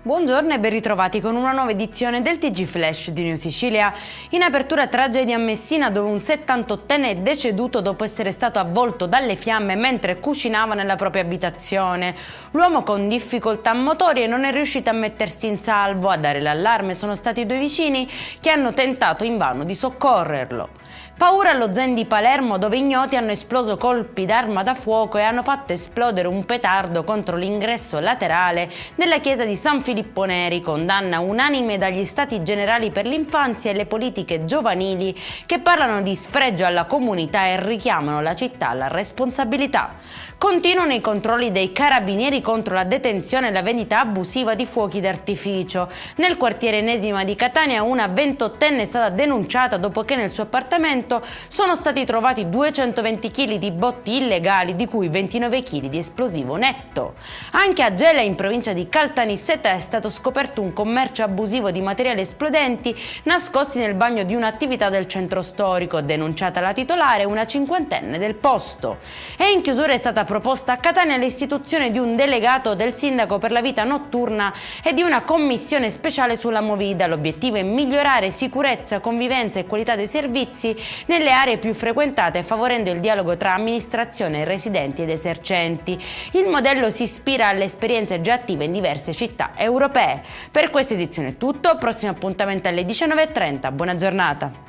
Buongiorno e ben ritrovati con una nuova edizione del TG Flash di New Sicilia. In apertura tragedia a Messina, dove un 78enne è deceduto dopo essere stato avvolto dalle fiamme mentre cucinava nella propria abitazione. L'uomo, con difficoltà motorie, non è riuscito a mettersi in salvo. A dare l'allarme sono stati due vicini che hanno tentato invano di soccorrerlo. Paura allo Zen di Palermo, dove ignoti hanno esploso colpi d'arma da fuoco e hanno fatto esplodere un petardo contro l'ingresso laterale della chiesa di San Filippo Neri. Condanna unanime dagli Stati Generali per l'Infanzia e le politiche giovanili, che parlano di sfregio alla comunità e richiamano la città alla responsabilità. Continuano i controlli dei carabinieri contro la detenzione e la vendita abusiva di fuochi d'artificio. Nel quartiere Enesima di Catania una 28enne è stata denunciata dopo che nel suo appartamento sono stati trovati 220 kg di botti illegali, di cui 29 kg di esplosivo netto. Anche a Gela, in provincia di Caltanissetta, è stato scoperto un commercio abusivo di materiali esplodenti nascosti nel bagno di un'attività del centro storico. Denunciata la titolare, una cinquantenne del posto. E in chiusura è stata proposta a Catania l'istituzione di un delegato del sindaco per la vita notturna e di una commissione speciale sulla movida. L'obiettivo è migliorare sicurezza, convivenza e qualità dei servizi nelle aree più frequentate, favorendo il dialogo tra amministrazione, residenti ed esercenti. Il modello si ispira alle esperienze già attive in diverse città europee. Per questa edizione è tutto, prossimo appuntamento alle 19:30. Buona giornata.